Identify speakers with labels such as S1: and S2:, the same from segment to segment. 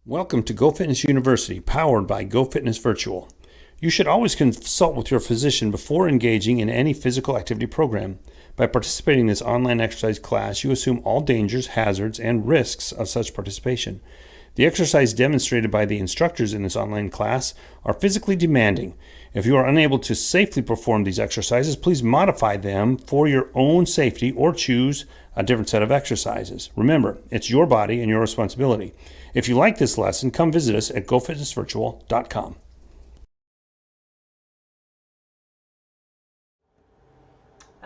S1: Welcome to GoFitness University, powered by GoFitness Virtual. You should always consult with your physician before engaging in any physical activity program. By participating in this online exercise class, you assume all dangers, hazards, and risks of such participation. The exercise demonstrated by the instructors in this online class are physically demanding. If you are unable to safely perform these exercises, please modify them for your own safety or choose a different set of exercises. Remember, it's your body and your responsibility. If you like this lesson, come visit us at GoFitnessVirtual.com.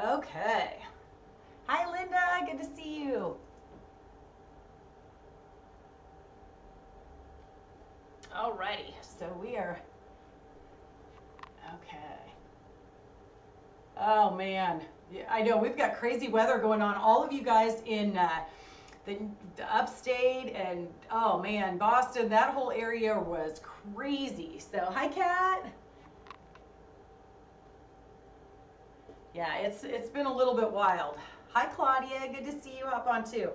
S2: Okay. Hi, Linda. Good to see you. Alrighty. So we are... Okay. Oh, man. Yeah, I know. We've got crazy weather going on. All of you guys in the upstate and, oh, man, Boston, that whole area was crazy. So, hi, Kat. Yeah, it's been a little bit wild. Hi, Claudia. Good to see you. Hop on too.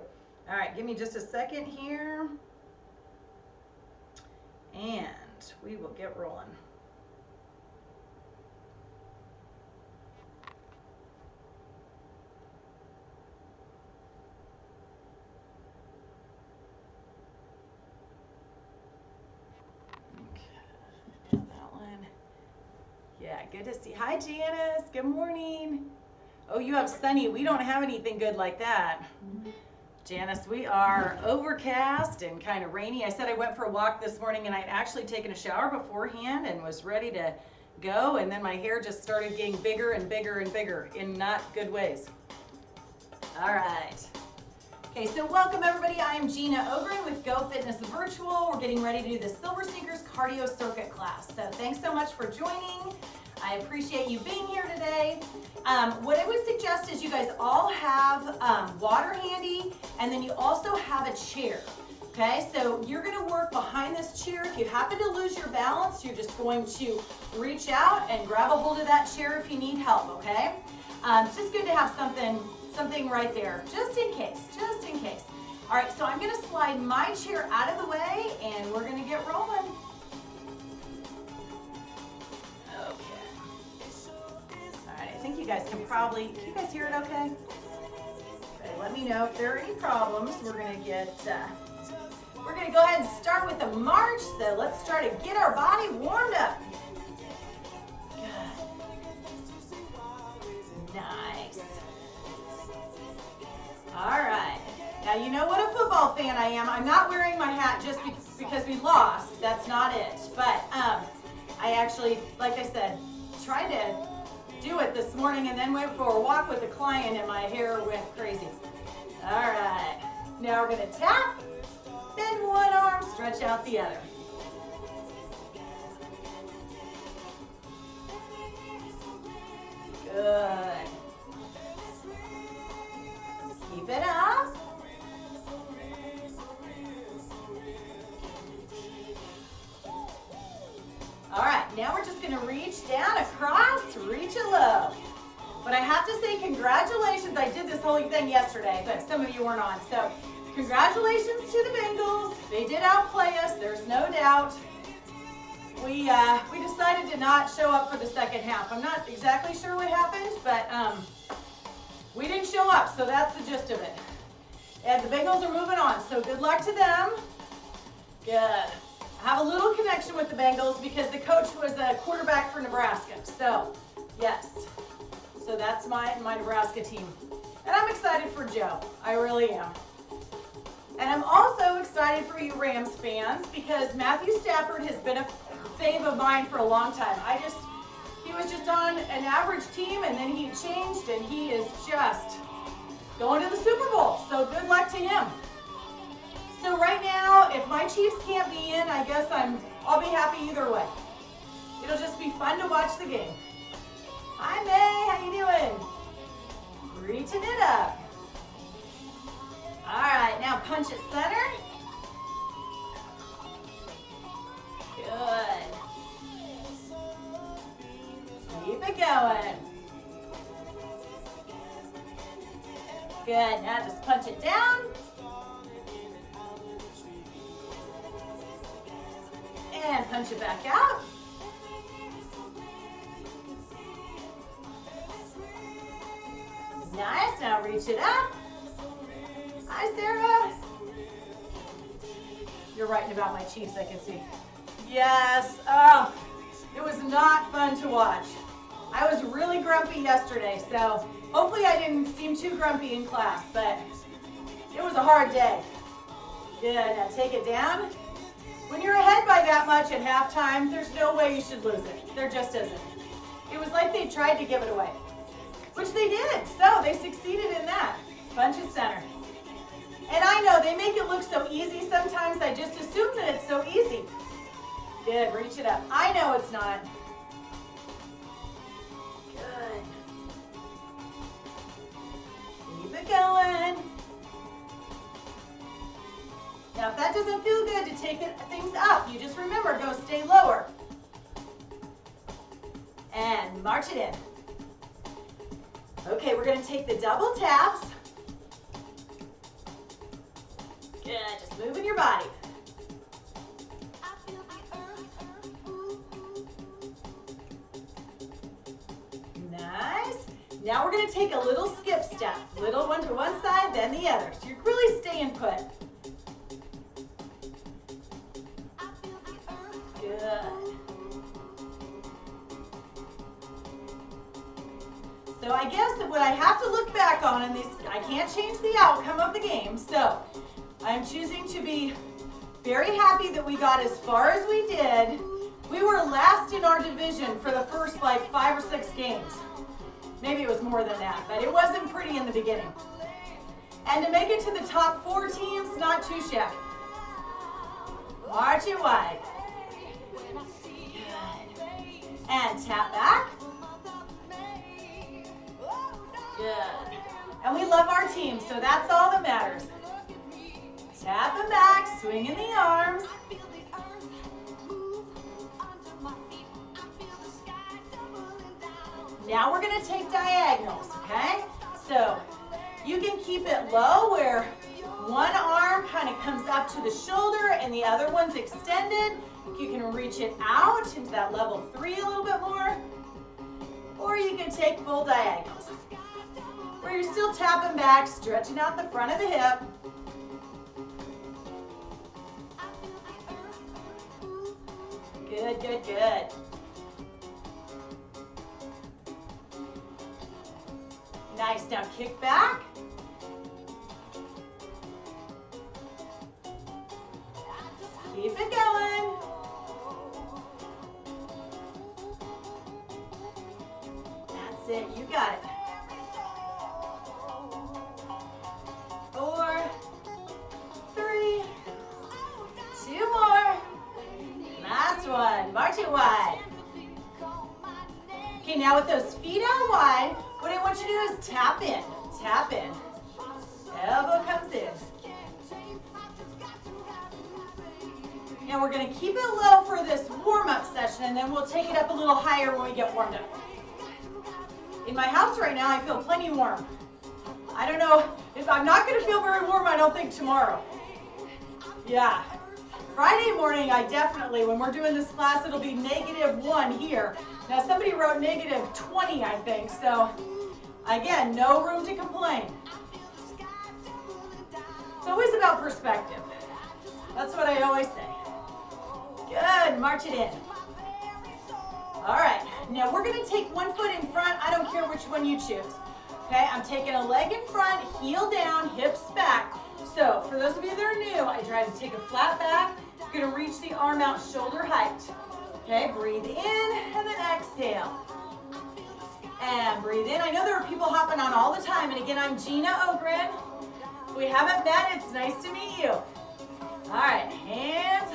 S2: All right, give me just a second here. And we will get rolling. Okay, that one. Yeah, good to see. Hi, Janice. Good morning. Oh, you have sunny. We don't have anything good like that. Janice, we are overcast and kind of rainy. I said I went for a walk this morning and I'd actually taken a shower beforehand and was ready to go, and then my hair just started getting bigger and bigger and bigger in not good ways. All right. Okay, so welcome everybody. I am Gina Ogren with GoFitness Virtual. We're getting ready to do the SilverSneakers cardio circuit class. So thanks so much for joining. I appreciate you being here today. What I would suggest is you guys all have water handy, and then you also have a chair. Okay, so you're going to work behind this chair. If you happen to lose your balance, you're just going to reach out and grab a hold of that chair if you need help. Okay, it's just good to have something right there, just in case, just in case. All right, so I'm going to slide my chair out of the way, and we're going to get rolling. I think you guys can you guys hear it okay? Okay, let me know if there are any problems. We're gonna go ahead and start with a march. So let's try to get our body warmed up. Good. Nice. All right. Now you know what a football fan I am. I'm not wearing my hat just because we lost. That's not it. But I actually, like I said, tried to do it this morning and then went for a walk with a client and my hair went crazy. All right, now we're gonna tap, bend one arm, stretch out the other. Good. Keep it up. All right, now we're just gonna reach down, across, reach it low. But I have to say congratulations. I did this whole thing yesterday, but some of you weren't on. So congratulations to the Bengals. They did outplay us, there's no doubt. We decided to not show up for the second half. I'm not exactly sure what happened, but we didn't show up, so that's the gist of it. And the Bengals are moving on, so good luck to them. Good. I have a little connection with the Bengals because the coach was a quarterback for Nebraska. So, yes. So that's my Nebraska team. And I'm excited for Joe. I really am. And I'm also excited for you Rams fans because Matthew Stafford has been a fave of mine for a long time. He was just on an average team and then he changed and he is just going to the Super Bowl. So good luck to him. So right now, if my Chiefs can't be in, I guess I'll be happy either way. It'll just be fun to watch the game. Hi May, how you doing? Reaching it up. All right, now punch it center. Good. Keep it going. Good, now just punch it down. punch it back out. Nice, now reach it up. Hi, Sarah. You're writing about my Chiefs, I can see. Yes, oh, it was not fun to watch. I was really grumpy yesterday, so hopefully I didn't seem too grumpy in class, but it was a hard day. Good, now take it down. When you're ahead by that much at halftime, there's no way you should lose it. There just isn't. It was like they tried to give it away, which they did, so they succeeded in that. Punch it center. And I know they make it look so easy sometimes, I just assume that it's so easy. Good, reach it up. I know it's not. Good. Keep it going. Now if that doesn't feel good to take things up, you just remember, go stay lower. And march it in. Okay, we're gonna take the double taps. Good, just moving your body. Nice. Now we're gonna take a little skip step. Little one to one side, then the other. So you're really staying put. Good. So I guess that what I have to look back on in this, I can't change the outcome of the game, so I'm choosing to be very happy that we got as far as we did. We were last in our division for the first like 5 or 6 games. Maybe it was more than that, but it wasn't pretty in the beginning. And to make it to the top 4 teams, not too shabby. March it wide. Good. And tap back. Good. And we love our team, so that's all that matters. Tap them back, swing in the arms. Now we're gonna take diagonals, okay? So you can keep it low where one arm kind of comes up to the shoulder and the other one's extended. You can reach it out into that level 3 a little bit more. Or you can take full diagonals, where you're still tapping back, stretching out the front of the hip. Good, good, good. Nice, now kick back. Keep it going. That's it, you got it. 4, 3, 2 more. Last one, march it wide. Okay, now with those feet out wide, what I want you to do is tap in, tap in. Elbow comes in. And we're gonna keep it low for this warm-up session, and then we'll take it up a little higher when we get warmed up. In my house right now, I feel plenty warm. I don't know, if I'm not gonna feel very warm, I don't think tomorrow. Yeah. Friday morning, I definitely, when we're doing this class, it'll be -1 here. Now somebody wrote -20, I think, so again, no room to complain. It's always about perspective. That's what I always say. Good, march it in. All right, now we're gonna take one foot in front. I don't care which one you choose. Okay, I'm taking a leg in front, heel down, hips back. So for those of you that are new, I try to take a flat back. You're gonna reach the arm out shoulder height. Okay, breathe in and then exhale. And breathe in. I know there are people hopping on all the time, and again, I'm Gina Ogren. If we haven't met, it's nice to meet you. All right, hands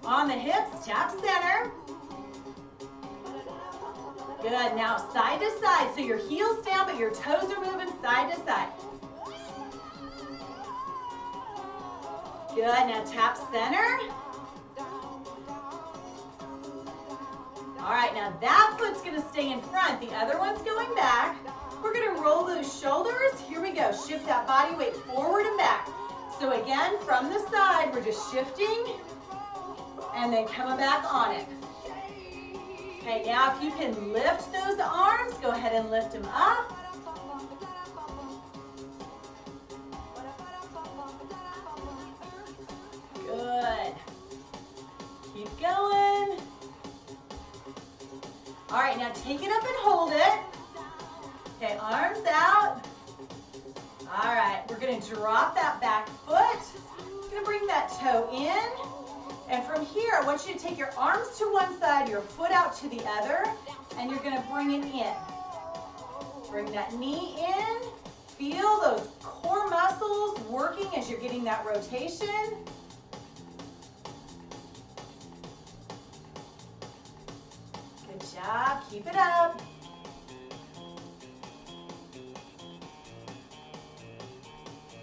S2: on the hips, tap center. Good, now side to side. So your heels down, but your toes are moving side to side. Good, now tap center. All right, now that foot's gonna stay in front. The other one's going back. We're gonna roll those shoulders. Here we go, shift that body weight forward and back. So again, from the side, we're just shifting and then coming back on it. Okay, now if you can lift those arms, go ahead and lift them up. Good. Keep going. All right, now take it up and hold it. Okay, arms out. All right, we're gonna drop that back foot. Gonna bring that toe in. And from here, I want you to take your arms to one side, your foot out to the other, and you're gonna bring it in. Bring that knee in. Feel those core muscles working as you're getting that rotation. Good job, keep it up.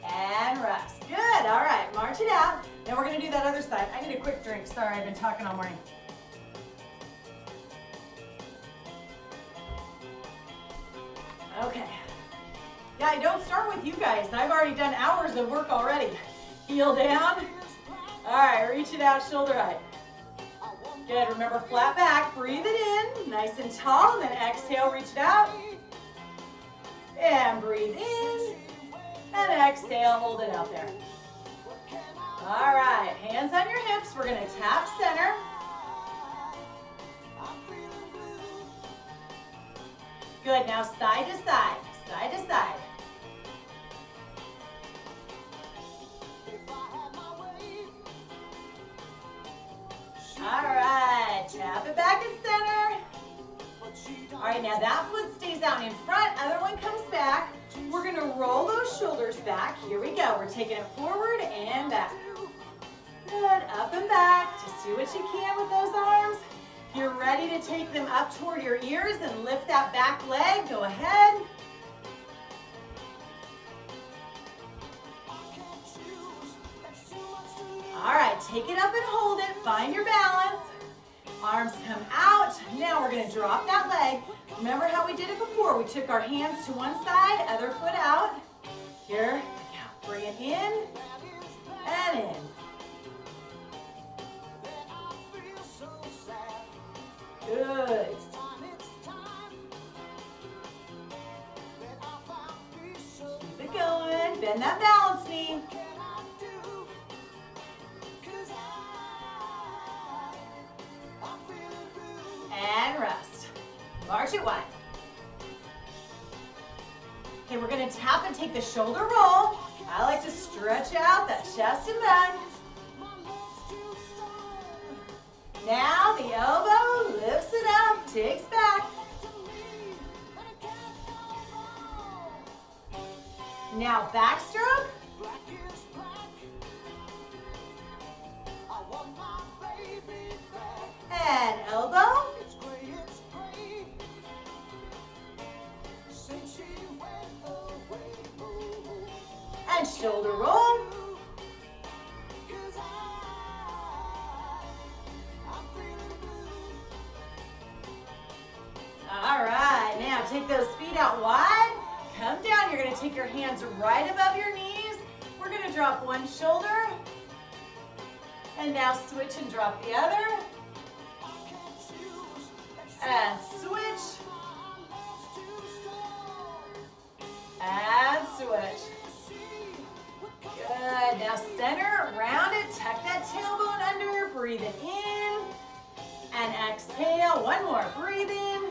S2: And rest. Good, all right, march it out. Now we're gonna do that other side. I need a quick drink, sorry, I've been talking all morning. Okay. Yeah, I don't start with you guys. I've already done hours of work already. Heel down. All right, reach it out, shoulder height. Good, remember flat back, breathe it in, nice and tall, and then exhale, reach it out. And breathe in, and exhale, hold it out there. All right, hands on your hips, we're gonna tap center. Good, now side to side, side to side. All right, tap it back in center. All right, now that foot stays out in front, other one comes back. We're gonna roll those shoulders back. Here we go, we're taking it forward and back. Good, up and back. Just do what you can with those arms. If you're ready to take them up toward your ears and lift that back leg, go ahead. All right, take it up and hold it. Find your balance. Arms come out. Now we're gonna drop that leg. Remember how we did it before? We took our hands to one side, other foot out. Here, bring it in and in. Good. Keep it going. Bend that balance knee. And rest. March it wide. Okay, we're gonna tap and take the shoulder roll. I like to stretch out that chest and back. Now the elbow lifts it up, takes back. Now backstroke. And elbow. And shoulder roll. All right, now take those feet out wide. Come down, you're gonna take your hands right above your knees. We're gonna drop one shoulder. And now switch and drop the other. And switch. And switch. Good, now center, round it, tuck that tailbone under, breathe it in, and exhale. One more, breathe in,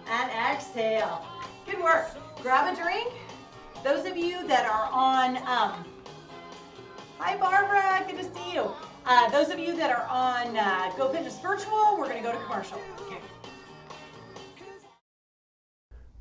S2: and exhale. Good work. Grab a drink. Those of you that are on, hi Barbara, good to see you. Those of you that are on GoFitness Virtual, we're gonna go to commercial. Okay.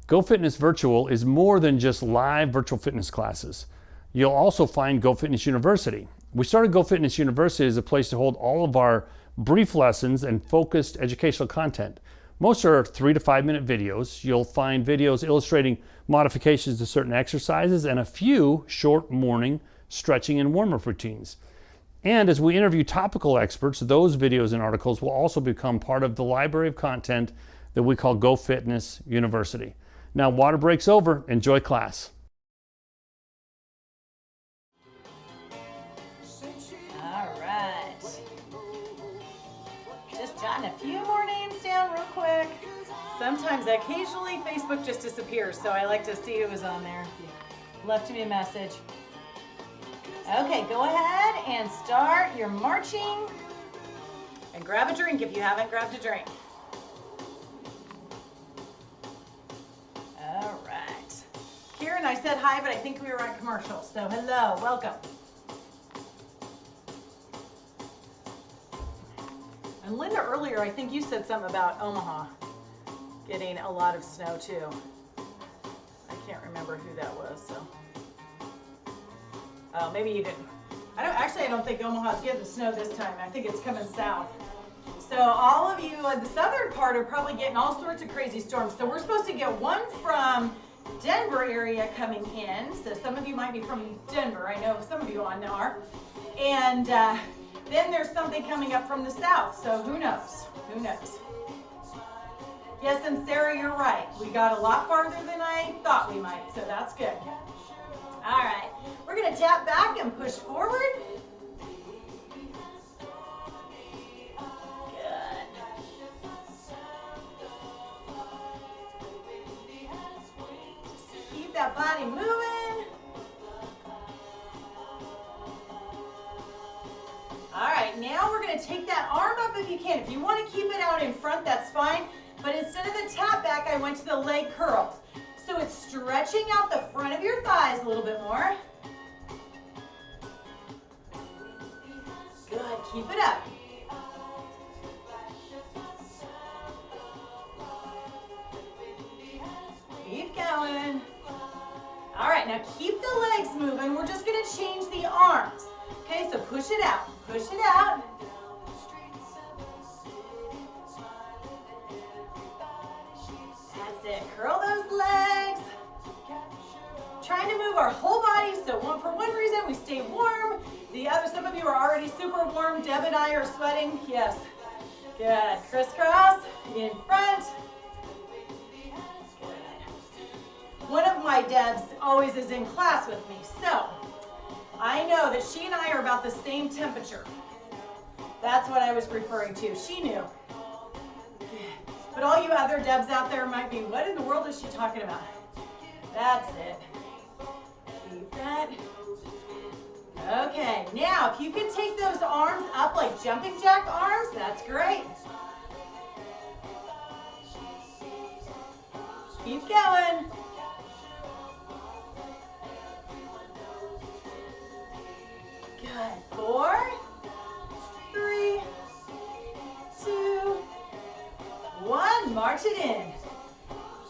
S1: GoFitness Virtual is more than just live virtual fitness classes. You'll also find GoFitness University. We started GoFitness University as a place to hold all of our brief lessons and focused educational content. Most are 3 to 5 minute videos. You'll find videos illustrating modifications to certain exercises and a few short morning stretching and warm-up routines. And as we interview topical experts, those videos and articles will also become part of the library of content that we call GoFitness University. Now, water break's over. Enjoy class.
S2: All right. Jotting a few more names down real quick. Sometimes, occasionally, Facebook just disappears, so I like to see who was on there. If you left me a message. Okay, go ahead and start your marching. And grab a drink if you haven't grabbed a drink. All right. Karen, I said hi, but I think we were on commercial, so hello, welcome. And Linda, earlier, I think you said something about Omaha getting a lot of snow too. I can't remember who that was, so. Oh, maybe you didn't. I don't think Omaha's getting snow this time. I think it's coming south. So all of you in the southern part are probably getting all sorts of crazy storms. So we're supposed to get one from Denver area coming in. So some of you might be from Denver. I know some of you on are. And then there's something coming up from the south. So who knows? Who knows? Yes, and Sarah, you're right. We got a lot farther than I thought we might. So that's good. All right. We're going to tap back and push forward. That body moving. All right, now we're going to take that arm up if you can. If you want to keep it out in front, that's fine. But instead of the tap back, I went to the leg curls. So it's stretching out the front of your thighs a little bit more. Good, keep it up. Keep going. All right, now keep the legs moving. We're just going to change the arms. Okay, so push it out. Push it out. That's it. Curl those legs. Trying to move our whole body, so for one reason we stay warm. The other, some of you are already super warm. Deb and I are sweating. Yes. Good. Crisscross in front. One of my Debs always is in class with me, so I know that she and I are about the same temperature. That's what I was referring to. She knew. But all you other Debs out there might be, what in the world is she talking about? That's it. Keep that. Okay, now if you can take those arms up like jumping jack arms, that's great. Keep going. Good. 4, 3, 2, 1. March it in.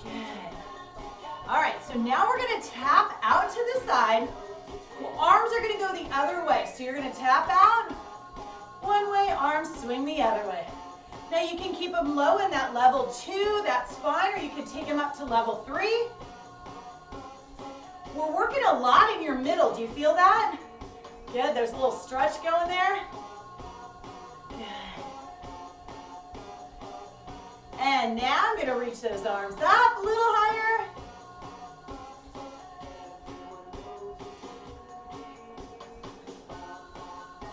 S2: Good. All right, so now we're going to tap out to the side. Well, arms are going to go the other way. So you're going to tap out one way, arms swing the other way. Now you can keep them low in that level 2, that's fine, or you can take them up to level 3. We're working a lot in your middle. Do you feel that? Good, there's a little stretch going there. Good. And now I'm going to reach those arms up a little higher.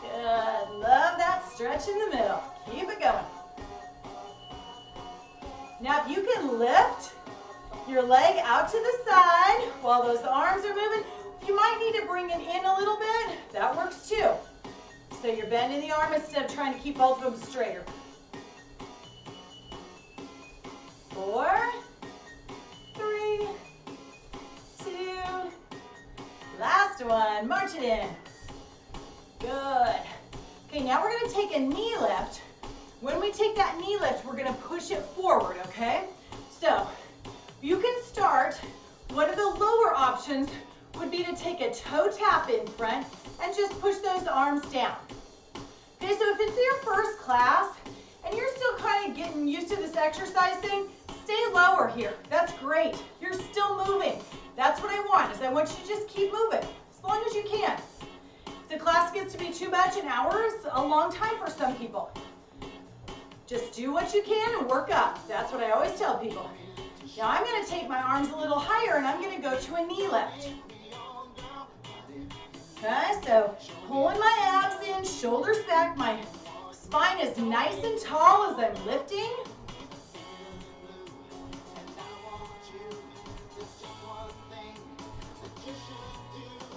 S2: Good, love that stretch in the middle. Keep it going. Now if you can lift your leg out to the side while those arms are moving, you might need to bring it in a little bit. That works too. So you're bending the arm instead of trying to keep both of them straighter. 4, 3, 2, last one. March it in. Good. Okay, now we're going to take a knee lift. When we take that knee lift, we're going to push it forward, okay? So you can start. One of the lower options would be to take a toe tap in front and just push those arms down. Okay, so if it's your first class and you're still kind of getting used to this exercise thing, stay lower here. That's great. You're still moving. That's what I want, is I want you to just keep moving as long as you can. If the class gets to be too much, an hour is a long time for some people. Just do what you can and work up. That's what I always tell people. Now I'm going to take my arms a little higher and I'm going to go to a knee lift. Okay, so pulling my abs in, shoulders back, my Spine is nice and tall as I'm lifting.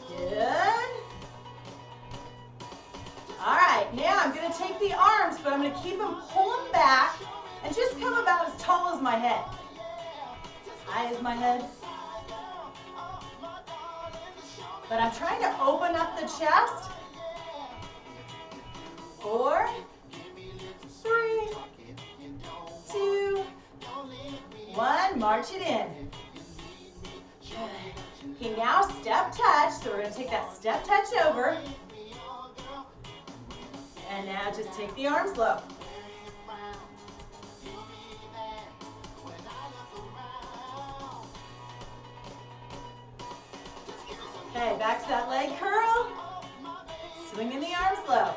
S2: Good. All right, now I'm going to take the arms, but I'm going to keep them pulling back and just come about as tall as my head. High as my head. But I'm trying to open up the chest. 4, 3, 2, 1. March it in. Okay, now step touch. So we're going to take that step touch over. And now just take the arms low. Okay, back to that leg curl. Swinging the arms low.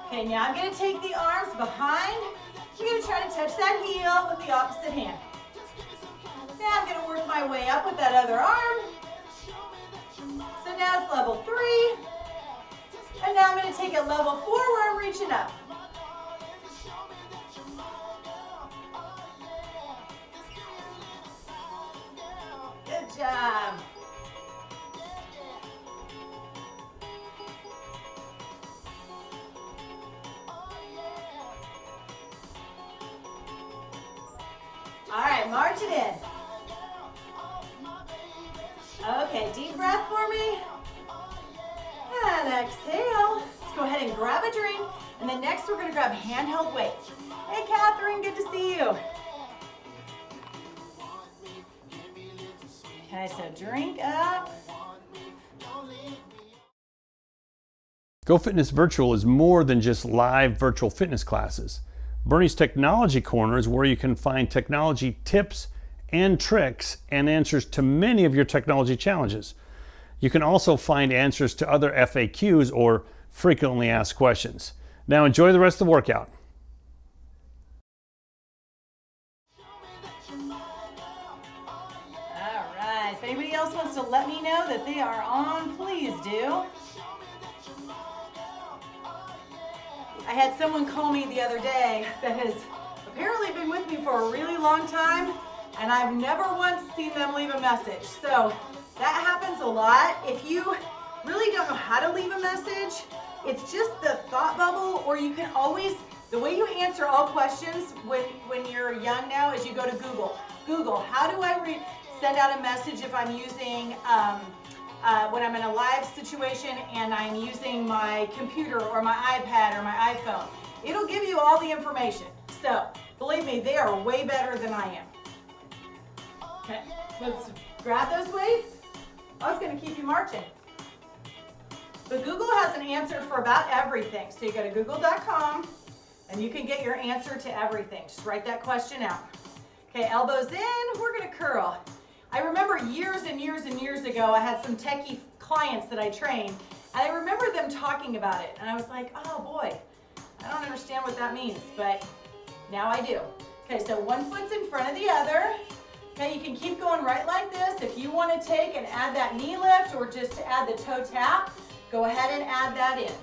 S2: Okay, now I'm going to take the arms behind. I'm going to try to touch that heel with the opposite hand. Now I'm going to work my way up with that other arm. So now it's level 3. And now I'm going to take it level 4 where I'm reaching up. Good job. All right, march it in. Okay, deep breath for me. And exhale. Let's go ahead and grab a drink. And then next we're going to grab handheld weights. Hey, Catherine, good to see you. Okay, so drink up.
S1: GoFitness Virtual is more than just live virtual fitness classes. Bernie's Technology Corner is where you can find technology tips and tricks and answers to many of your technology challenges. You can also find answers to other FAQs or frequently asked questions. Now enjoy the rest of the workout.
S2: All right, if anybody else wants to let me know that they are on, please do. I had someone call me the other day that has apparently been with me for a really long time, and I've never once seen them leave a message. So that happens a lot. If you really don't know how to leave a message, it's just the thought bubble, or you can always, the way you answer all questions when you're young now is you go to Google. Google, how do I send out a message if I'm using when I'm in a live situation and I'm using my computer or my iPad or my iPhone. It'll give you all the information. So, believe me, they are way better than I am. Okay, let's grab those weights. I was going to keep you marching. But Google has an answer for about everything. So you go to google.com and you can get your answer to everything. Just write that question out. Okay, elbows in, we're going to curl. I remember years and years and years ago, I had some techie clients that I trained, and I remember them talking about it, and I was like, oh boy, I don't understand what that means, but now I do. Okay, so one foot's in front of the other. Okay, you can keep going right like this. If you want to take and add that knee lift or just to add the toe tap, go ahead and add that in.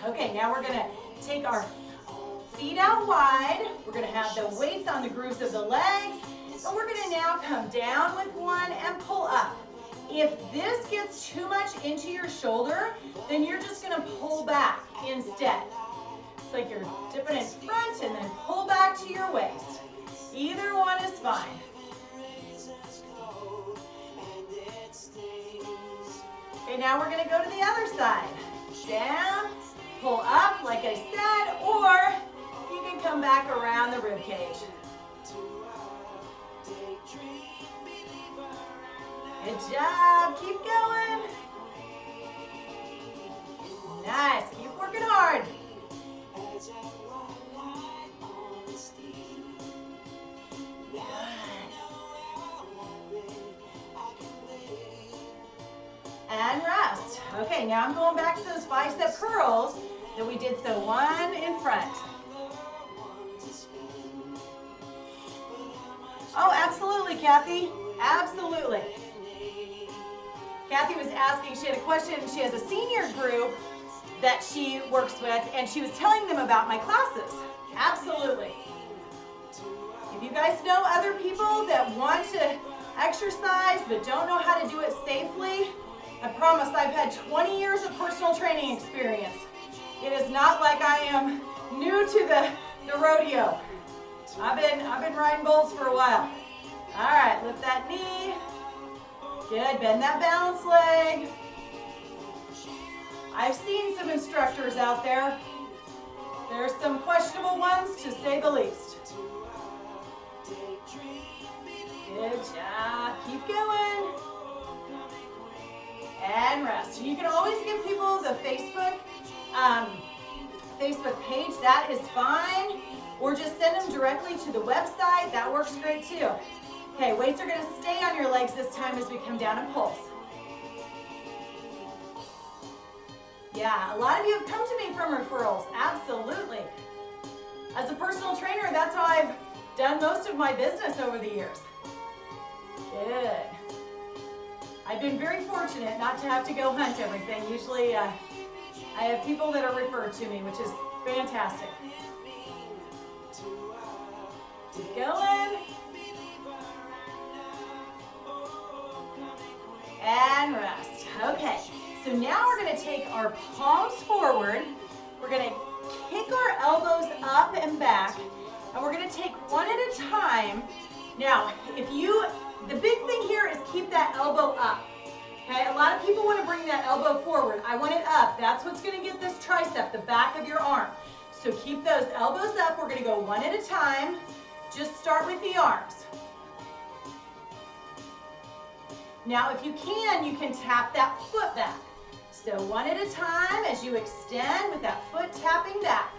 S2: Okay, now we're going to take our feet out wide. We're going to have the weights on the grooves of the legs. And we're going to now come down with one and pull up. If this gets too much into your shoulder, then you're just going to pull back instead. It's like you're dipping in front and then pull back to your waist. Either one is fine. Okay, now we're going to go to the other side. Down. Pull up, like I said, or you can come back around the rib cage. Good job. Keep going. Nice. Keep working hard. and rest. Okay, now I'm going back to those bicep curls that we did. So one in front. Oh, absolutely, Kathy. Absolutely. Kathy was asking, she had a question. She has a senior group that she works with, and she was telling them about my classes. Absolutely. If you guys know other people that want to exercise but don't know how to do it safely, I promise I've had 20 years of personal training experience. It is not like I am new to the rodeo. I've been riding bulls for a while. All right, lift that knee. Good, bend that balance leg. I've seen some instructors out there. There's some questionable ones, to say the least. Good job. Keep going. And rest. You can always give people the Facebook page. That is fine. Or just send them directly to the website. That works great too. Okay, weights are going to stay on your legs this time as we come down and pulse. Yeah, a lot of you have come to me from referrals. Absolutely. As a personal trainer, that's how I've done most of my business over the years. Good. I've been very fortunate not to have to go hunt everything. Usually I have people that are referred to me, which is fantastic. Keep going. And rest. Okay, so now we're going to take our palms forward. We're going to kick our elbows up and back, and we're going to take one at a time. Now, the big thing here is keep that elbow up. Okay, a lot of people want to bring that elbow forward. I want it up. That's what's going to get this tricep, the back of your arm. So keep those elbows up. We're going to go one at a time. Just start with the arms. Now, if you can tap that foot back. So one at a time as you extend with that foot tapping back.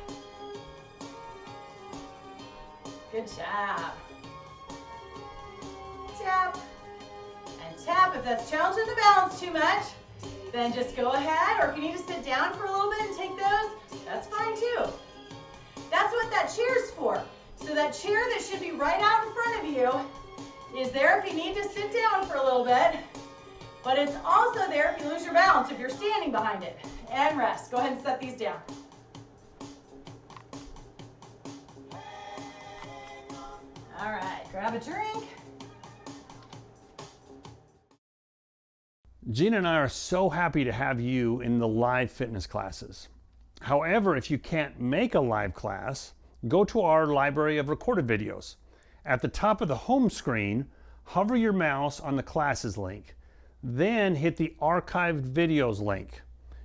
S2: Good job. Tap and tap. If that's challenging the balance too much, then just go ahead, or if you need to sit down for a little bit and take those, that's fine too. That's what that chair's for. So that chair that should be right out in front of you is there if you need to sit down for a little bit, but it's also there if you lose your balance, if you're standing behind it. And rest. Go ahead and set these down. All right, grab a drink.
S1: Gina and I are so happy to have you in the live fitness classes. However, if you can't make a live class, go to our library of recorded videos. At the top of the home screen, hover your mouse on the classes link. Then hit the archived videos link.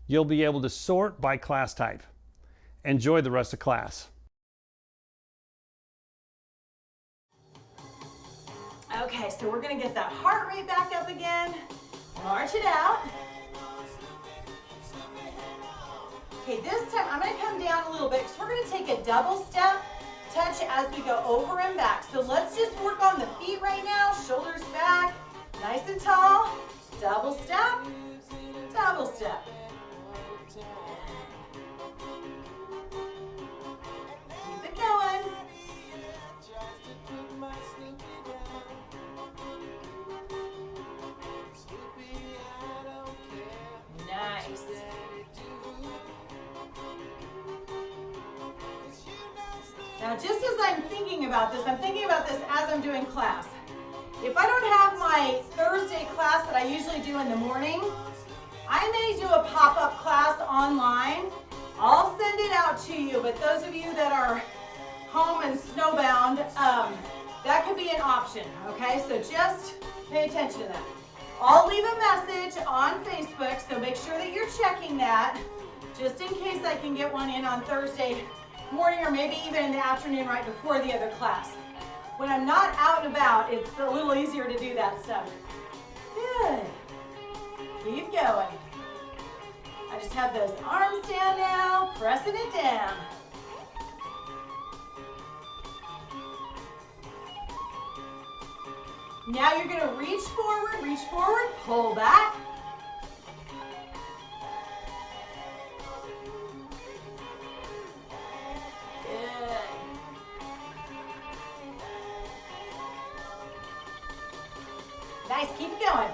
S1: You'll be able to sort by class type. Enjoy the rest of class.
S2: Okay, so we're gonna get that heart rate back up again. March it out. Okay, this time I'm gonna come down a little bit because we're gonna take a double step touch as we go over and back. So let's just work on the feet right now. Shoulders back, nice and tall. Double step, double step. Keep it going. Nice. Now, just as I'm thinking about this as I'm doing class. If I don't have my Thursday class that I usually do in the morning, I may do a pop-up class online. I'll send it out to you, but those of you that are home and snowbound, that could be an option, okay? So just pay attention to that. I'll leave a message on Facebook, so make sure that you're checking that, just in case I can get one in on Thursday morning or maybe even in the afternoon right before the other class. When I'm not out and about, it's a little easier to do that stuff. Good. Keep going. I just have those arms down now, pressing it down. Now you're going to reach forward, pull back. keep going.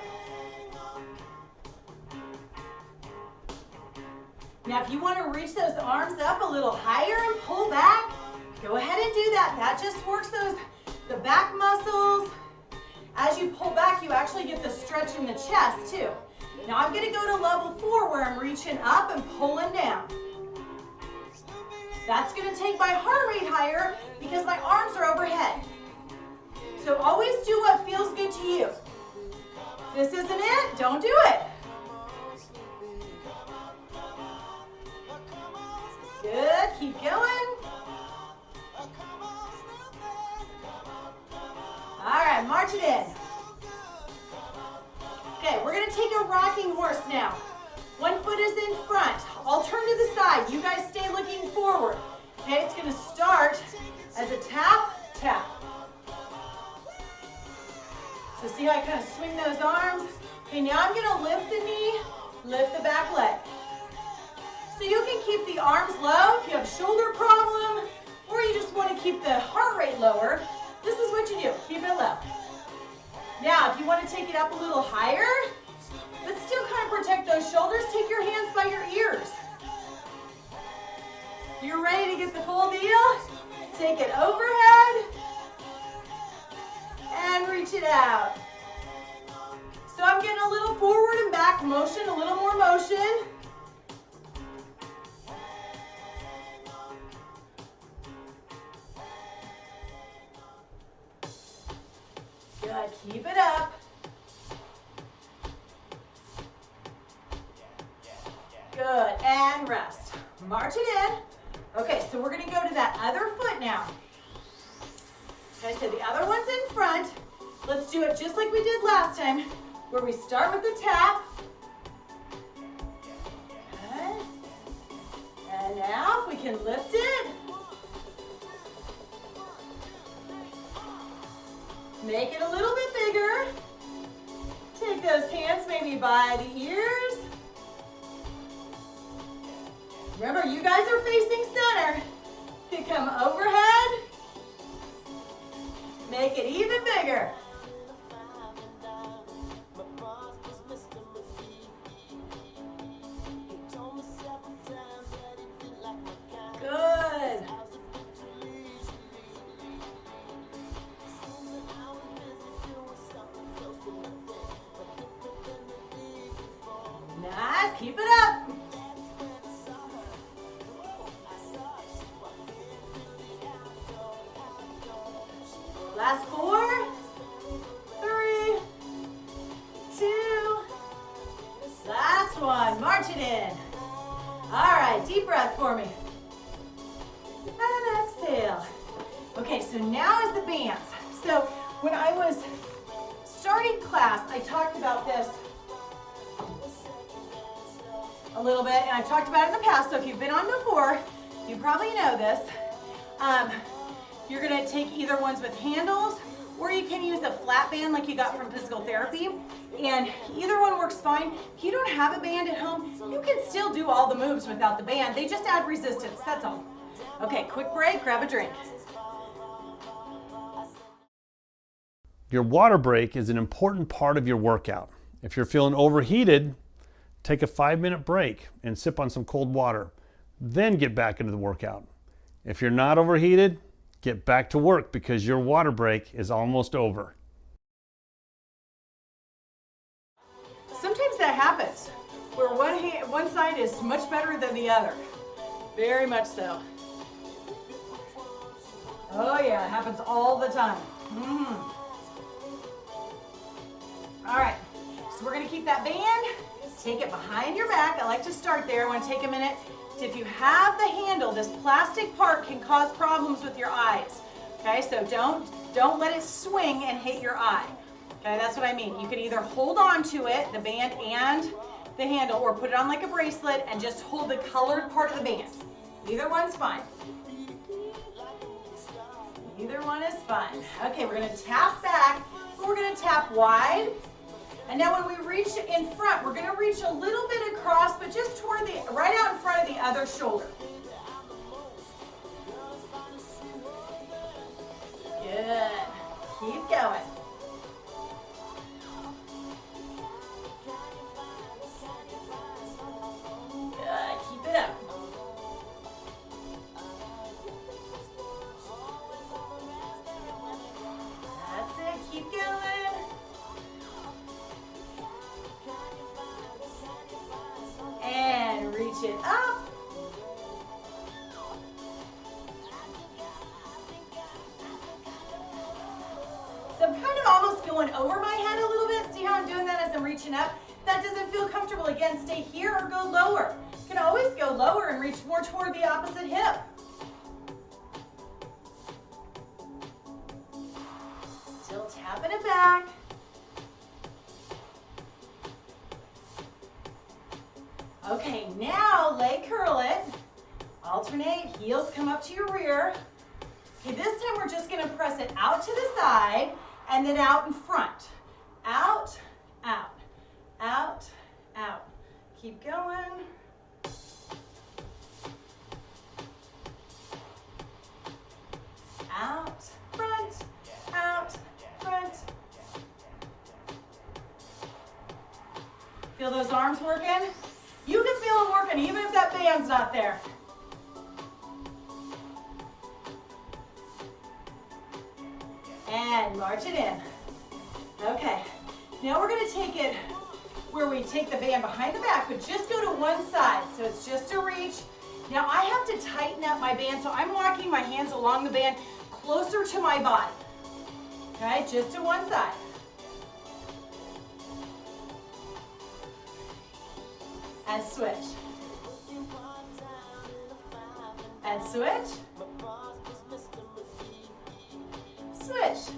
S2: Now, if you want to reach those arms up a little higher and pull back, go ahead and do that. That just works the back muscles. As you pull back, you actually get the stretch in the chest too. Now I'm going to go to level 4 where I'm reaching up and pulling down. That's going to take my heart rate higher because my arms are overhead. So always do what feels good to you. This isn't it, don't do it. Good, keep going. All right, march it in. Okay, we're gonna take a rocking horse now. One foot is in front. I'll turn to the side. You guys stay looking forward. Okay, it's gonna start as a tap, tap. So see how I kind of swing those arms? Okay, now I'm gonna lift the knee, lift the back leg. So you can keep the arms low if you have a shoulder problem, or you just want to keep the heart rate lower. This is what you do, keep it low. Now, if you want to take it up a little higher, but still kind of protect those shoulders, take your hands by your ears. You're ready to get the full deal? Take it overhead and reach it out. So I'm getting a little forward and back motion, a little more motion. Good, keep it up. Good, and rest. March it in. Okay, so we're gonna go to that other foot now. Okay, so the other one's in front. Let's do it just like we did last time, where we start with the tap. Okay. And now if we can lift it. Make it a little bit bigger. Take those hands maybe by the ears. Remember, you guys are facing center. You come overhead. Make it even bigger. Good. Nice, keep it up. Last 4, 3, 2, last one. March it in. All right, deep breath for me. And exhale. Okay, so now is the bands. So when I was starting class, I talked about this a little bit, and I've talked about it in the past, so if you've been on before, you probably know this. You're gonna take either ones with handles, or you can use a flat band like you got from physical therapy, and either one works fine. If you don't have a band at home, you can still do all the moves without the band. They just add resistance, that's all. Okay, quick break, grab a drink.
S1: Your water break is an important part of your workout. If you're feeling overheated, take a 5-minute break and sip on some cold water. Then get back into the workout. If you're not overheated, get back to work because your water break is almost over.
S2: Sometimes that happens, where one side is much better than the other. Very much so. Oh yeah, it happens all the time. All right, so we're gonna keep that band, take it behind your back. I like to start there. I wanna take a minute. If you have the handle, this plastic part can cause problems with your eyes. Okay, so don't let it swing and hit your eye. Okay, that's what I mean. You can either hold on to it, the band and the handle, or put it on like a bracelet and just hold the colored part of the band. Either one's fine. Either one is fine. Okay, we're gonna tap back, but we're gonna tap wide. And now when we reach in front, we're gonna reach a little bit across, but just toward right out in front of the other shoulder. Good, keep going. it up. So I'm kind of almost going over my head a little bit. See how I'm doing that as I'm reaching up? If that doesn't feel comfortable, again, stay here or go lower. You can always go lower and reach more toward the opposite hip. Still tapping it back. Okay, now leg curl it. Alternate, heels come up to your rear. Okay, this time we're just gonna press it out to the side and then out in front. Out, out, out, out. Keep going. Out, front, out, front. Feel those arms working? You can feel them working even if that band's not there. And march it in. Okay, now we're gonna take it where we take the band behind the back, but just go to one side. So it's just a reach. Now I have to tighten up my band, so I'm walking my hands along the band closer to my body. Okay, just to one side. And switch. And switch. Switch.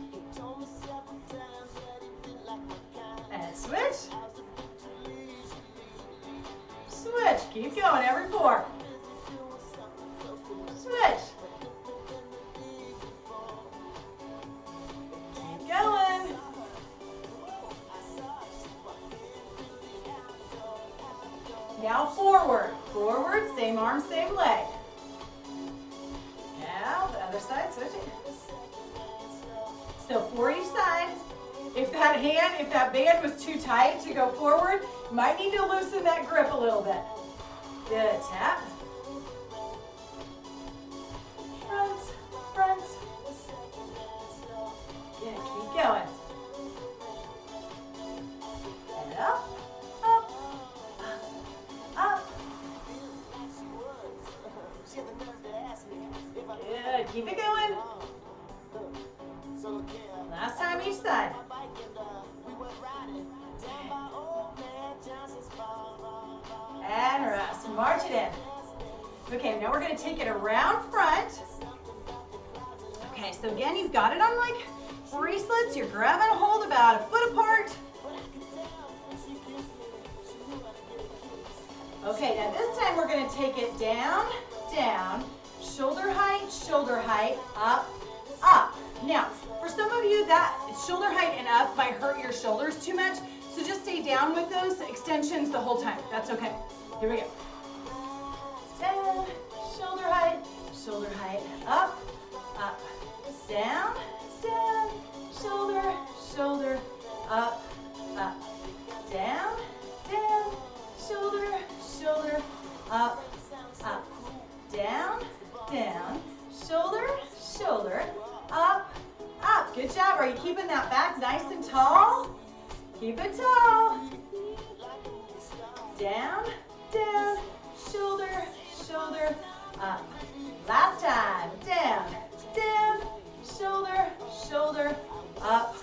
S2: And switch. Switch. Keep going, every four. Switch. Keep going. Now forward. Forward, same arm, same leg. Now the other side, switch it. So for each side. If that band was too tight to go forward, you might need to loosen that grip a little bit. Good, tap. Front, front. Yeah, keep going. And up, up, up, up. Good, keep it going. Last time each side. And rest. March it in. Okay, now we're going to take it around front. Okay, so again, you've got it on like bracelets. You're grabbing a hold about a foot apart. Okay, now this time we're going to take it down, down, shoulder height, up, up. Now, for some of you, that shoulder height and up might hurt your shoulders too much, so just stay down with those extensions the whole time. That's okay. Here we go. Down, shoulder height, up, up, down, down, shoulder, up, up, down, down, shoulder, up, up, down, down, shoulder, up, up. Good job. Are you keeping that back nice and tall? Keep it tall. Down, down, shoulder, up. Last time. Down, down, shoulder, up,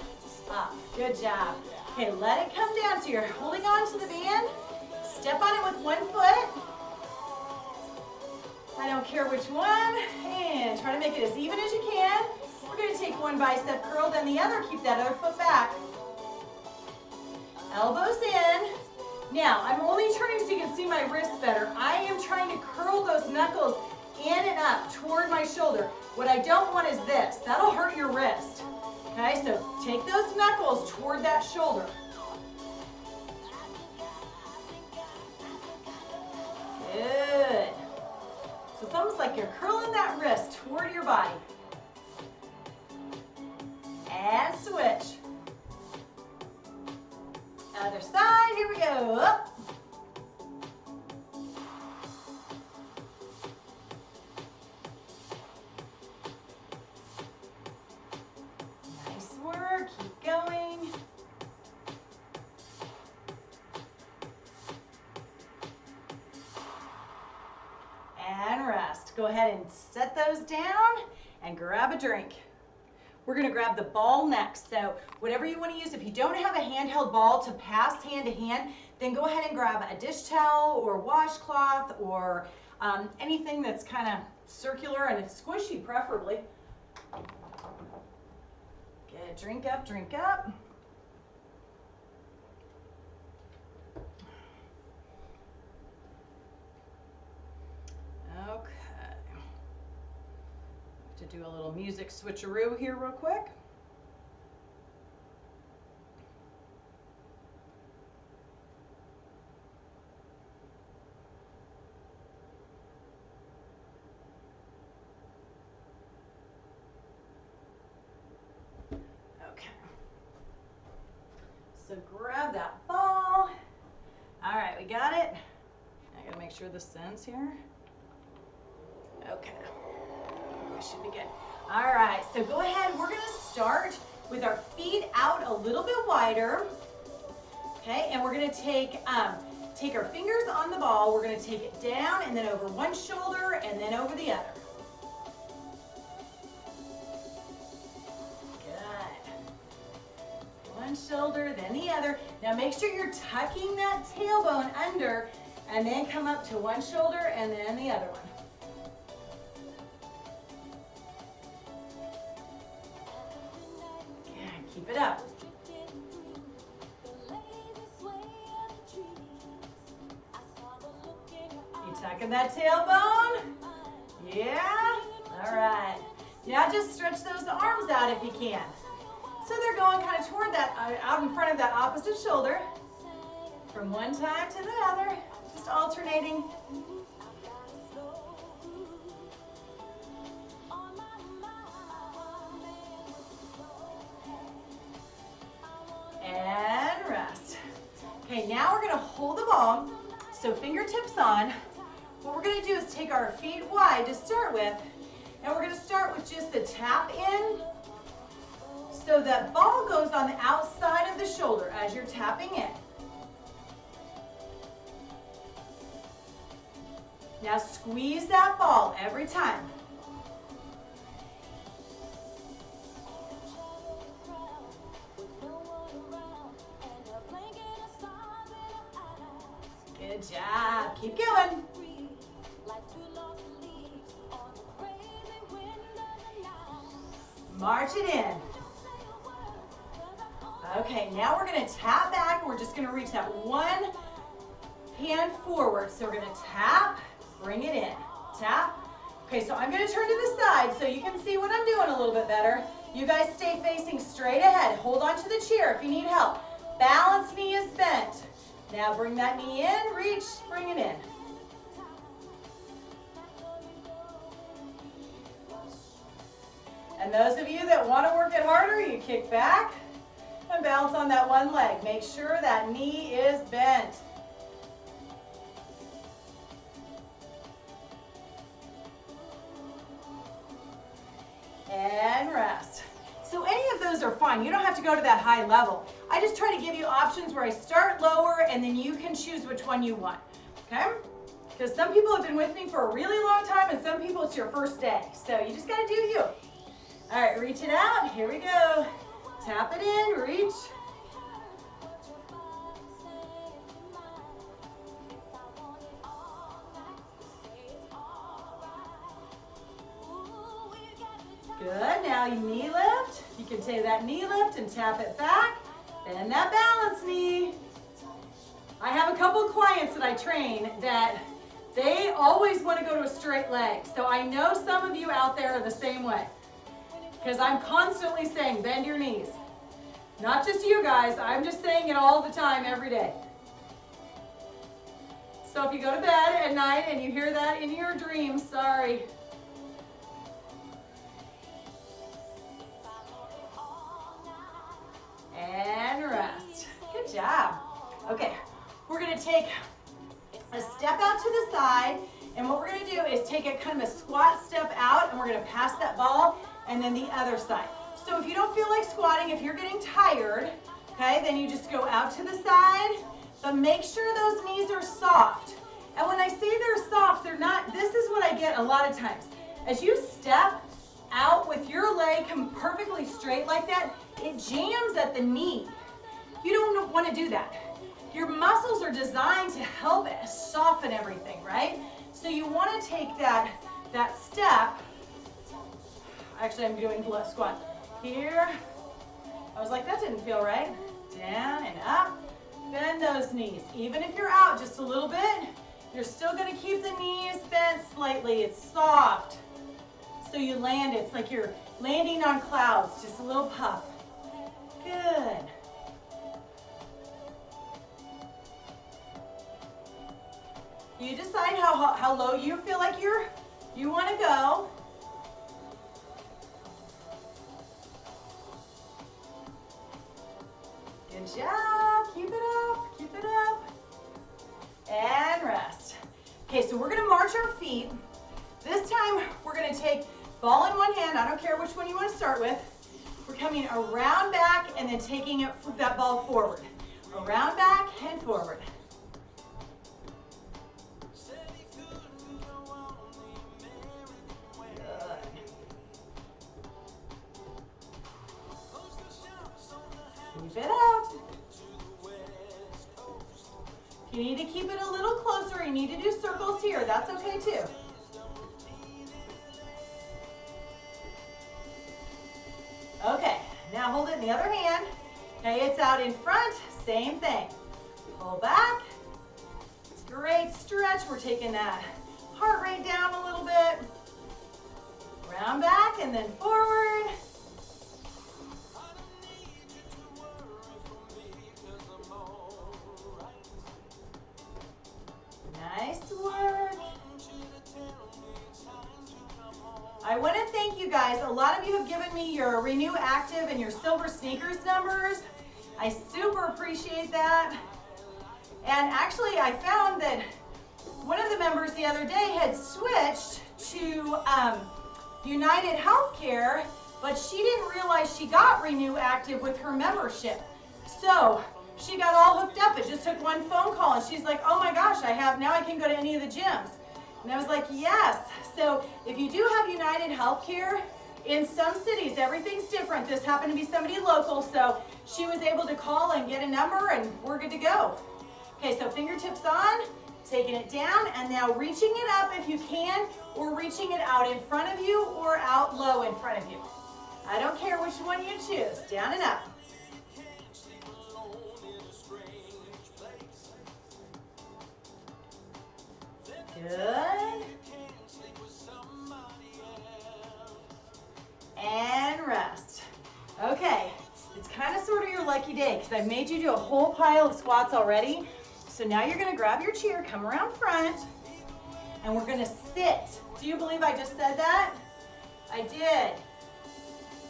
S2: up. Good job. Okay, let it come down. So you're holding on to the band. Step on it with one foot. I don't care which one. And try to make it as even as you can. We're going to take one bicep curl, then the other. Keep that other foot back. Elbows in. Now, I'm only turning so you can see my wrists better. I am trying to curl those knuckles in and up toward my shoulder. What I don't want is this. That'll hurt your wrist. Okay, so take those knuckles toward that shoulder. Good. So it's almost like you're curling that wrist toward your body. And switch. Other side, here we go. Up. Nice work, keep going. Go ahead and set those down and grab a drink. We're gonna grab the ball next. So whatever you wanna use, if you don't have a handheld ball to pass hand to hand, then go ahead and grab a dish towel or washcloth or anything that's kind of circular and it's squishy preferably. Get a drink up, drink up. Okay. To do a little music switcheroo here real quick. Okay. So grab that ball. All right, we got it. I gotta make sure this sends here. Okay. We should be good. All right, so go ahead. We're gonna start with our feet out a little bit wider. Okay, and we're gonna take our fingers on the ball. We're gonna take it down and then over one shoulder and then over the other. Good. One shoulder, then the other. Now make sure you're tucking that tailbone under and then come up to one shoulder and then the other one. Keep it up. You tucking that tailbone? Yeah? All right. Now just stretch those arms out if you can. So they're going kind of toward that, out in front of that opposite shoulder. From one time to the other, just alternating. And rest. Okay, now we're gonna hold the ball, so fingertips on. What we're gonna do is take our feet wide to start with, and we're gonna start with just the tap in, so that ball goes on the outside of the shoulder as you're tapping in. Now squeeze that ball every time. Good job. Keep going. March it in. Okay, now we're going to tap back and we're just going to reach that one hand forward. So we're going to tap, bring it in. Tap. Okay, so I'm going to turn to the side so you can see what I'm doing a little bit better. You guys stay facing straight ahead. Hold on to the chair if you need help. Balance knee is bent. Now bring that knee in, reach, bring it in. And those of you that want to work it harder, you kick back and balance on that one leg. Make sure that knee is bent. And rest. So any of those are fine. You don't have to go to that high level. I just try to give you options where I start lower and then you can choose which one you want, okay? Because some people have been with me for a really long time and some people it's your first day. So you just gotta do you. All right, reach it out. Here we go. Tap it in, reach. Good, now you knee lift. You can take that knee lift and tap it back. Bend that balance knee. I have a couple of clients that I train that they always want to go to a straight leg. So I know some of you out there are the same way. Because I'm constantly saying, bend your knees. Not just you guys, I'm just saying it all the time, every day. So if you go to bed at night and you hear that in your dreams, sorry. And rest. Good job. Okay, we're gonna take a step out to the side, and what we're gonna do is take a kind of a squat step out, and we're gonna pass that ball, and then the other side. So if you don't feel like squatting, if you're getting tired, okay, then you just go out to the side, but make sure those knees are soft. And when I say they're soft, they're not. This is what I get a lot of times. As you step out with your leg perfectly straight like that, it jams at the knee. You don't want to do that. Your muscles are designed to help it soften everything, right? So you want to take that step. Actually, I'm doing blood squat. Here. I was like, that didn't feel right. Down and up. Bend those knees. Even if you're out just a little bit, you're still going to keep the knees bent slightly. It's soft. So you land, it's like you're landing on clouds, just a little puff. Good. You decide how low you feel like you want to go. Good job. Keep it up. Keep it up. And rest. Okay, so we're going to march our feet. This time we're going to take ball in one hand. I don't care which one you want to start with. We're coming around back and then taking that ball forward. Around back and forward. Keep it out. If you need to keep it a little closer, you need to do circles here. That's okay too. Okay, now hold it in the other hand. Okay, it's out in front, same thing. Pull back. It's a great stretch. We're taking that heart rate down a little bit. Round back and then forward. Nice work. I want to thank you guys. A lot of you have given me your Renew Active and your SilverSneakers numbers. I super appreciate that. And actually, I found that one of the members the other day had switched to United Healthcare, but she didn't realize she got Renew Active with her membership. So she got all hooked up. It just took one phone call, and she's like, oh my gosh, now I can go to any of the gyms. And I was like, yes. So if you do have United Healthcare, in some cities, everything's different. This happened to be somebody local, so she was able to call and get a number, and we're good to go. Okay, so fingertips on, taking it down, and now reaching it up if you can, or reaching it out in front of you or out low in front of you. I don't care which one you choose, down and up. Good. And rest. Okay, it's kind of sort of your lucky day because I've made you do a whole pile of squats already. So now you're going to grab your chair, come around front, and we're going to sit. Do you believe I just said that? I did.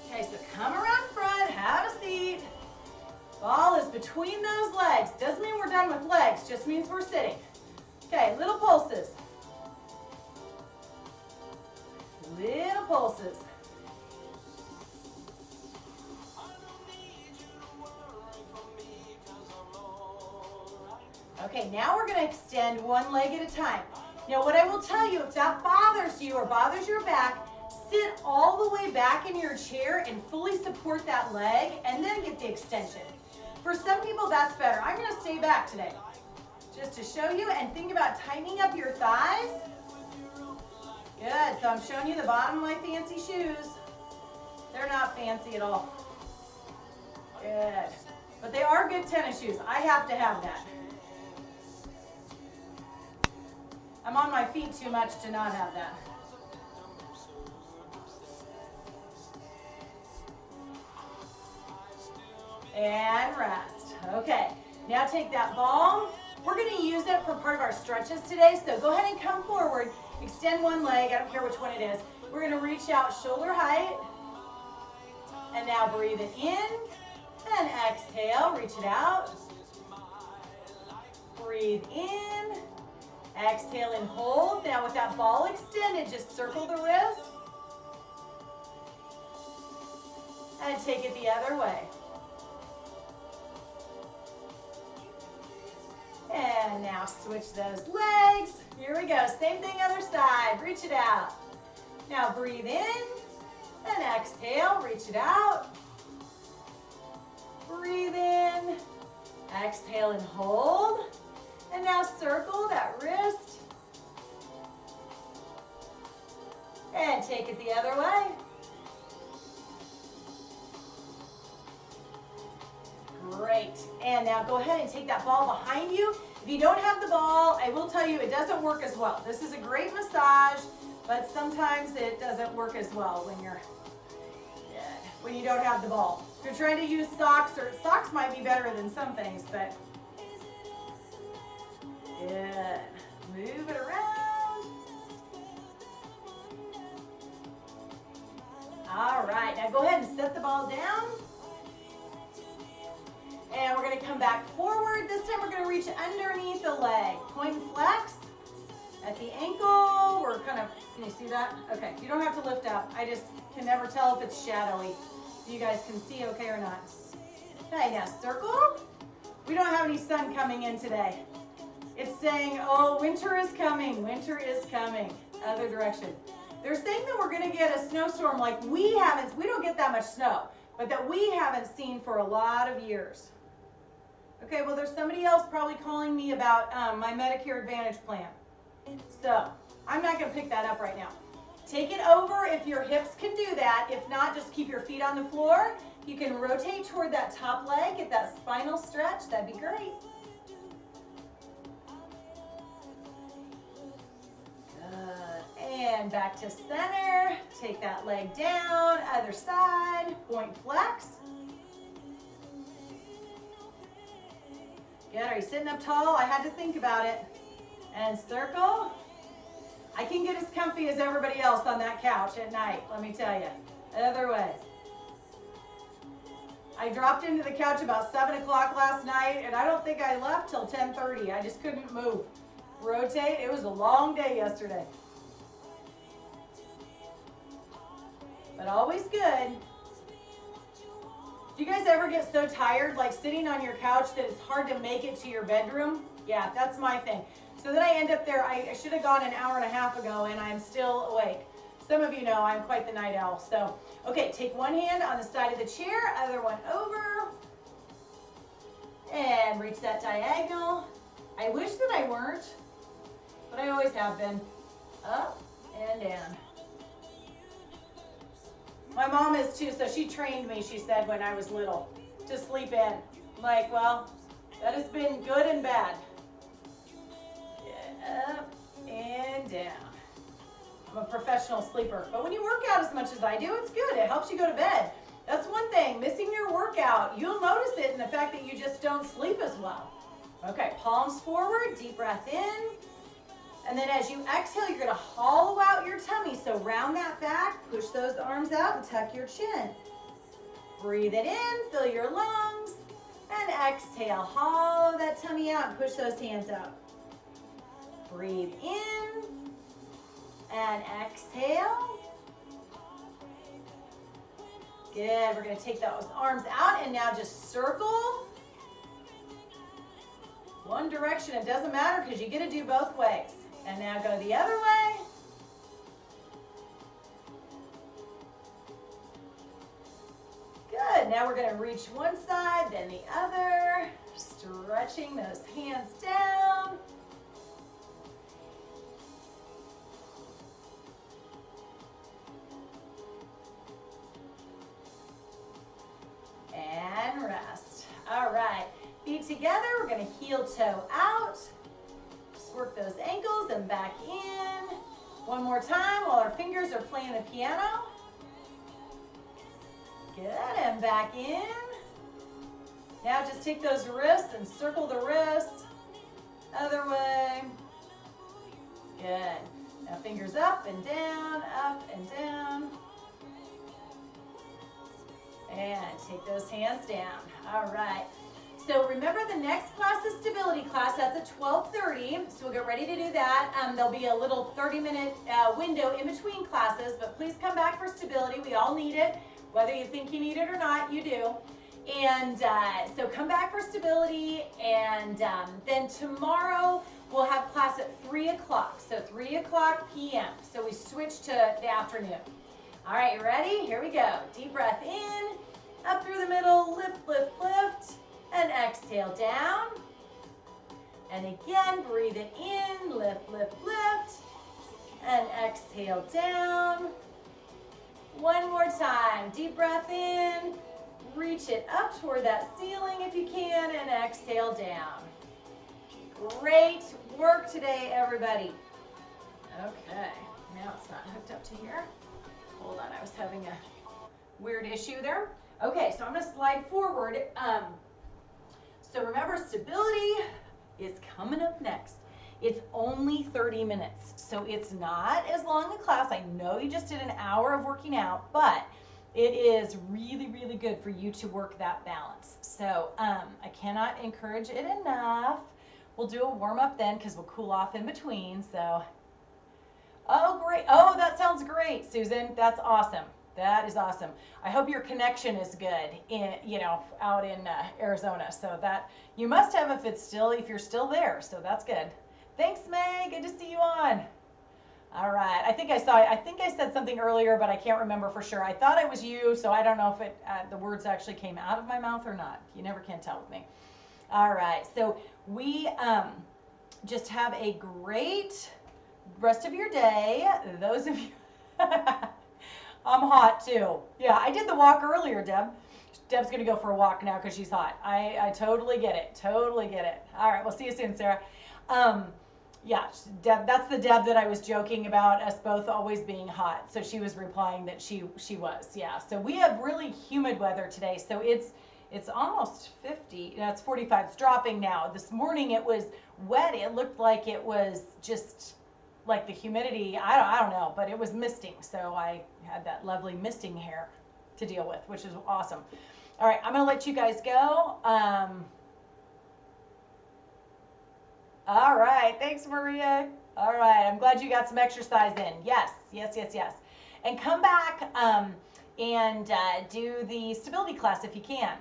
S2: Okay, so come around front, have a seat. Ball is between those legs. Doesn't mean we're done with legs, just means we're sitting. Okay, little pulses. Little pulses. Okay, now we're going to extend one leg at a time. Now what I will tell you, if that bothers you or bothers your back, sit all the way back in your chair and fully support that leg and then get the extension. For some people, that's better. I'm going to stay back today just to show you and think about tightening up your thighs. Good, so I'm showing you the bottom of my fancy shoes. They're not fancy at all. Good, but they are good tennis shoes. I have to have that. I'm on my feet too much to not have that. And rest. Okay, now take that ball. We're going to use it for part of our stretches today, so go ahead and come forward. Extend one leg, I don't care which one it is. We're going to reach out shoulder height. And now breathe it in. And exhale, reach it out. Breathe in. Exhale and hold. Now with that ball extended, just circle the wrist. And take it the other way. And And now switch those legs. Here we go. Same thing other side. Reach it out. Now breathe in and exhale. Reach it out. Breathe in. Exhale and hold. And now circle that wrist. And take it the other way. Great. And now go ahead and take that ball behind you. If you don't have the ball, I will tell you it doesn't work as well. This is a great massage, but sometimes it doesn't work as well when you don't have the ball. If you're trying to use socks, or socks might be better than some things, but good. Move it around. All right, now go ahead and set the ball down. And we're going to come back forward. This time we're going to reach underneath the leg. Point and flex at the ankle. We're kind of, can you see that? Okay, you don't have to lift up. I just can never tell if it's shadowy. You guys can see okay or not. Okay, now circle. We don't have any sun coming in today. It's saying, oh, winter is coming. Winter is coming. Other direction. They're saying that we're going to get a snowstorm like we don't get that much snow, but that we haven't seen for a lot of years. Okay, well, there's somebody else probably calling me about my Medicare Advantage plan. So I'm not going to pick that up right now. Take it over if your hips can do that. If not, just keep your feet on the floor. You can rotate toward that top leg, get that spinal stretch. That'd be great. Good. And back to center. Take that leg down. Other side. Point flex. Good. Are you sitting up tall? I had to think about it. And circle. I can get as comfy as everybody else on that couch at night, let me tell you. Other way. I dropped into the couch about 7 o'clock last night, and I don't think I left till 10:30. I just couldn't move. Rotate. It was a long day yesterday. But always good. Do you guys ever get so tired, like sitting on your couch, that it's hard to make it to your bedroom? Yeah, that's my thing. So then I end up there, I should have gone an hour and a half ago, and I'm still awake. Some of you know I'm quite the night owl. So, okay, take one hand on the side of the chair, other one over, and reach that diagonal. I wish that I weren't, but I always have been. Up and down. My mom is too, so she trained me, she said, when I was little, to sleep in. I'm like, well, that has been good and bad. Up and down. I'm a professional sleeper, but when you work out as much as I do, it's good. It helps you go to bed. That's one thing, missing your workout, you'll notice it in the fact that you just don't sleep as well. Okay, palms forward, deep breath in. And then as you exhale, you're gonna hollow out your tummy. So round that back, push those arms out and tuck your chin. Breathe it in, fill your lungs, and exhale. Hollow that tummy out and push those hands out. Breathe in and exhale. Good, we're gonna take those arms out and now just circle. One direction, it doesn't matter because you get to do both ways. And now go the other way. Good, now we're gonna reach one side, then the other. Stretching those hands down. And rest. All right, feet together, we're gonna heel toe out. Just work those ankles and back in. One more time while our fingers are playing the piano. Good, and back in. Now just take those wrists and circle the wrists. Other way. Good. Now fingers up and down, up and down. And take those hands down. All right. So remember the next class is stability class. That's at 12:30. So we'll get ready to do that. There'll be a little 30-minute window in between classes, but please come back for stability. We all need it. Whether you think you need it or not, you do. And so come back for stability, and then tomorrow we'll have class at 3 o'clock, so 3 o'clock p.m. So we switch to the afternoon. All right, you ready? Here we go. Deep breath in, up through the middle, lift, lift, lift, and exhale down. And again, breathe it in, lift, lift, lift, and exhale down. One more time, deep breath in, reach it up toward that ceiling if you can, and exhale down. Great work today, everybody. Okay, now it's not hooked up to here. Hold on, I was having a weird issue there. Okay, so I'm gonna slide forward. So remember, stability is coming up next. It's only 30 minutes, so it's not as long a class. I know you just did an hour of working out, but it is really, really good for you to work that balance. So I cannot encourage it enough. We'll do a warm up then because we'll cool off in between. So, oh, great. Oh, that sounds great, Susan. That's awesome. That is awesome. I hope your connection is good out in Arizona. So that you must have if you're still there. So that's good. Thanks, May. Good to see you on. All right. I think I said something earlier, but I can't remember for sure. I thought it was you, so I don't know if the words actually came out of my mouth or not. You never can tell with me. All right. So we just have a great rest of your day. Those of you, I'm hot too. Yeah, I did the walk earlier, Deb. Deb's going to go for a walk now because she's hot. I totally get it. Totally get it. All right. We'll see you soon, Sarah. Yeah, Deb, that's the Deb that I was joking about us both always being hot. So she was replying that she was. Yeah. So we have really humid weather today. So it's almost 50. It's 45. It's dropping now. This morning it was wet. It looked like it was just like the humidity. I don't know, but it was misting. So I had that lovely misting hair to deal with, which is awesome. All right, I'm going to let you guys go. All right, thanks, Maria. All right, I'm glad you got some exercise in. Yes. And come back and do the stability class if you can.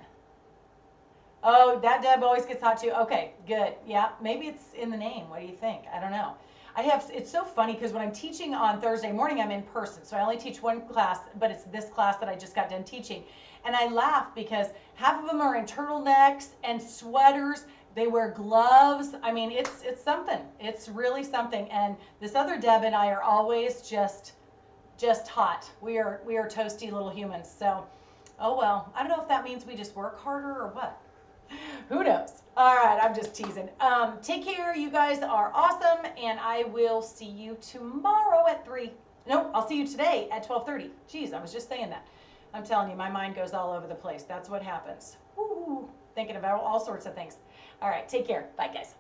S2: Oh, that Deb always gets hot too. Okay, good. Yeah, maybe it's in the name. What do you think? I don't know. It's so funny because when I'm teaching on Thursday morning, I'm in person. So I only teach one class, but it's this class that I just got done teaching. And I laugh because half of them are in turtlenecks and sweaters. They wear gloves. I mean, it's something. It's really something. And this other Deb and I are always just hot. We are toasty little humans. So, oh well. I don't know if that means we just work harder or what. Who knows? All right, I'm just teasing. Take care. You guys are awesome, and I will see you tomorrow at 3. No, I'll see you today at 12:30. Jeez, I was just saying that. I'm telling you, my mind goes all over the place. That's what happens. Woo, thinking about all sorts of things. All right, take care. Bye, guys.